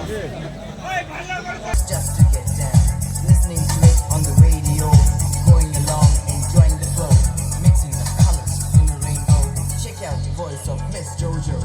Just to get down, listening to it on the radio, going along, enjoying the flow, mixing the colors in the rainbow. Check out the voice of Miss Jojo.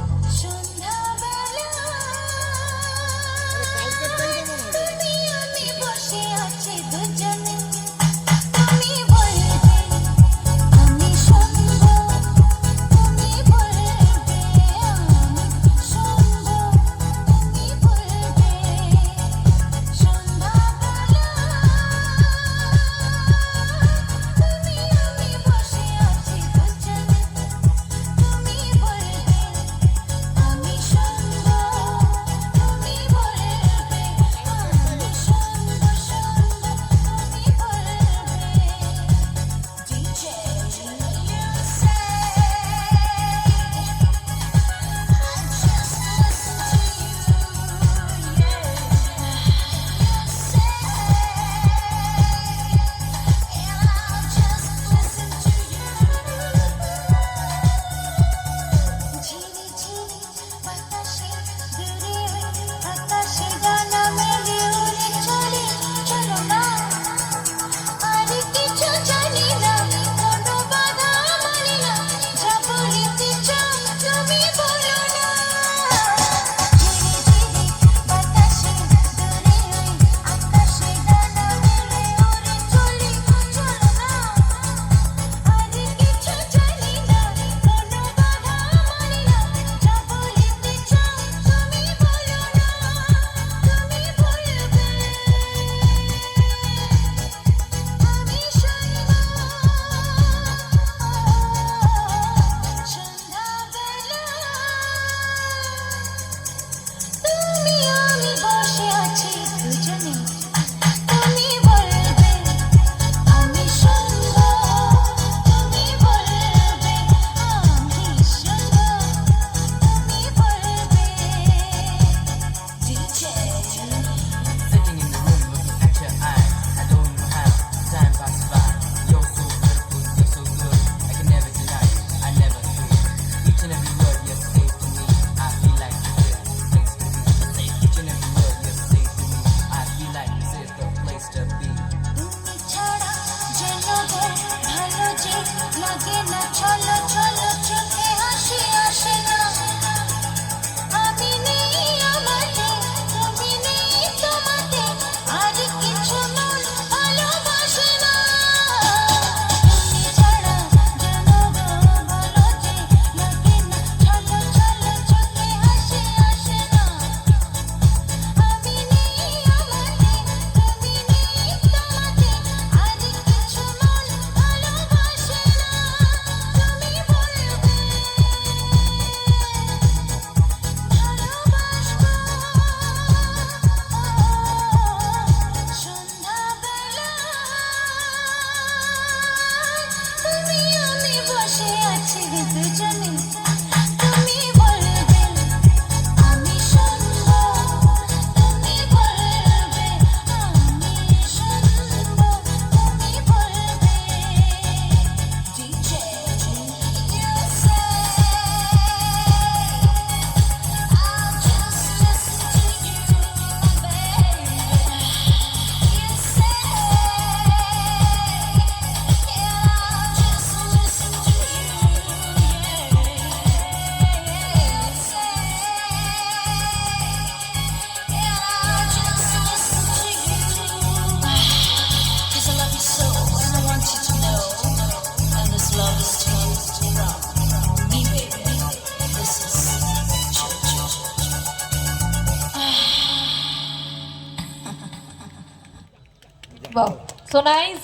So nice.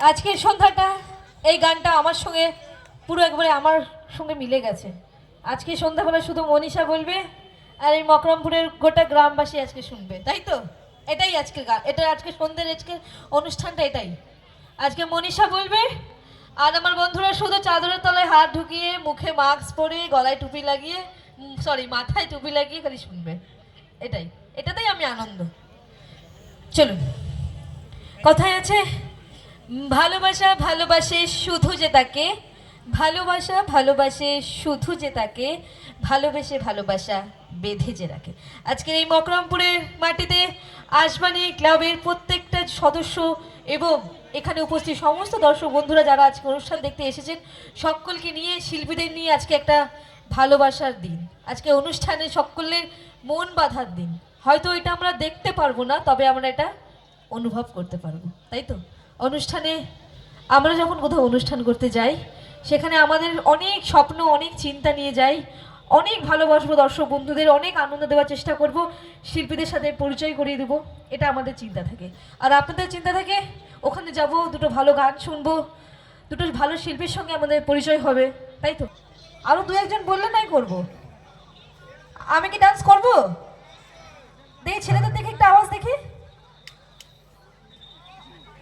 আজকের সন্ধ্যাটা এই গানটা আমার সঙ্গে পুরো একবারে আমার সঙ্গে মিলে গেছে। আজকে সন্ধ্যাবেলা শুধু মনীষা বলবে আর এই মকরমপুরের গোটা গ্রামবাসী আজকে শুনবে, তাই তো? এটাই আজকের গান, এটা আজকে সন্ধ্যের আজকের অনুষ্ঠানটা এটাই। আজকে মনীষা বলবে আর আমার বন্ধুরা শুধু চাদরের তলায় হাত ঢুকিয়ে মুখে মাস্ক পরে গলায় টুপি লাগিয়ে মাথায় টুপি লাগিয়ে খালি শুনবে। এটাতেই আমি আনন্দ। চলুন, কথায় আছে ভালোবাসা ভালোবাসে শুধু যে তাকে, ভালোবাসা ভালোবাসে শুধু যে তাকে, ভালোবেসে ভালোবাসা বেঁধে যে রাখে। আজকের এই মকরমপুরের মাটিতে আসবানি ক্লাবের প্রত্যেকটা সদস্য এবং এখানে উপস্থিত সমস্ত দর্শক বন্ধুরা যারা আজকে অনুষ্ঠান দেখতে এসেছেন, সকলকে নিয়ে, শিল্পীদের নিয়ে আজকে একটা ভালোবাসার দিন। আজকে অনুষ্ঠানে সকলের মন বাঁধার দিন। হয়তো এটা আমরা দেখতে পারবো না, তবে আমরা এটা অনুভব করতে পারবো, তাই তো? অনুষ্ঠানে আমরা যখন কোথাও অনুষ্ঠান করতে যাই, সেখানে আমাদের অনেক স্বপ্ন, অনেক চিন্তা নিয়ে যাই, অনেক ভালোবাসবো দর্শক বন্ধুদের, অনেক আনন্দ দেওয়ার চেষ্টা করব, শিল্পীদের সাথে পরিচয় করিয়ে দেবো, এটা আমাদের চিন্তা থাকে। আর আপনাদের চিন্তা থাকে ওখানে যাব, দুটো ভালো গান শুনবো, দুটো ভালো শিল্পীর সঙ্গে আমাদের পরিচয় হবে, তাই তো? আরও দু একজন বললে নাই করব। আমি কি ডান্স করব? দেখি ছেলেদের দেখে একটা আওয়াজ দেখি।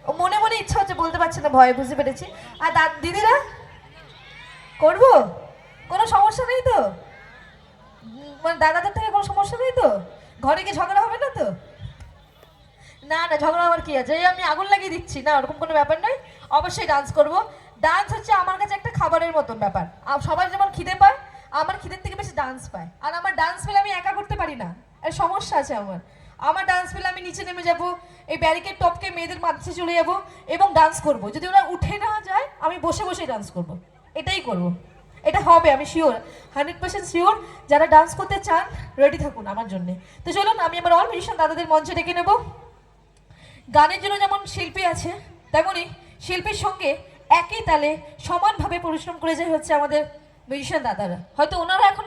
ও মনে মনে ইচ্ছা হচ্ছে, বলতে পারছে না, ভয়, বুঝতে পেরেছি। আর দিদিরা করব? কোনো সমস্যা নেই তো? মানে দাদাদের থেকে কোনো সমস্যা নেই তো? ঘরে গিয়ে ঝগড়া হবে না তো? না না, ঝগড়া হওয়ার কি আছে? এই আমি আগুন লাগিয়ে দিচ্ছি না, ওরকম কোনো ব্যাপার নয়। অবশ্যই ডান্স করব। ডান্স হচ্ছে আমার কাছে একটা খাবারের মতন ব্যাপার। সবাই যেমন খিদে পায়, আমার খিদের থেকে বেশি ডান্স পায়। আর আমার ডান্স পেলে আমি একা করতে পারি না, এর সমস্যা আছে আমার। আমার ডান্স পেলে আমি নিচে নেমে যাব, এই ব্যারিকেড টপকে মেয়েদের মাঝে চলে যাব এবং ডান্স করব। যদি ওরা উঠে না যায়, আমি বসে বসে ডান্স করব। এটাই করব, এটা হবে, আমি শিওর, 100% শিওর। যারা ডান্স করতে চান রেডি থাকুন আমার জন্য। তো চলুন, আমি আমার অল মিউজিশিয়ান দাদাদের মঞ্চে ডেকে নেব। গানের জন্য যেমন শিল্পী আছে, তেমনই শিল্পীর সঙ্গে একই তালে সমানভাবে পরিশ্রম করে যায় হচ্ছে আমাদের মিউজিশিয়ান দাদারা। হয়তো ওনারা এখন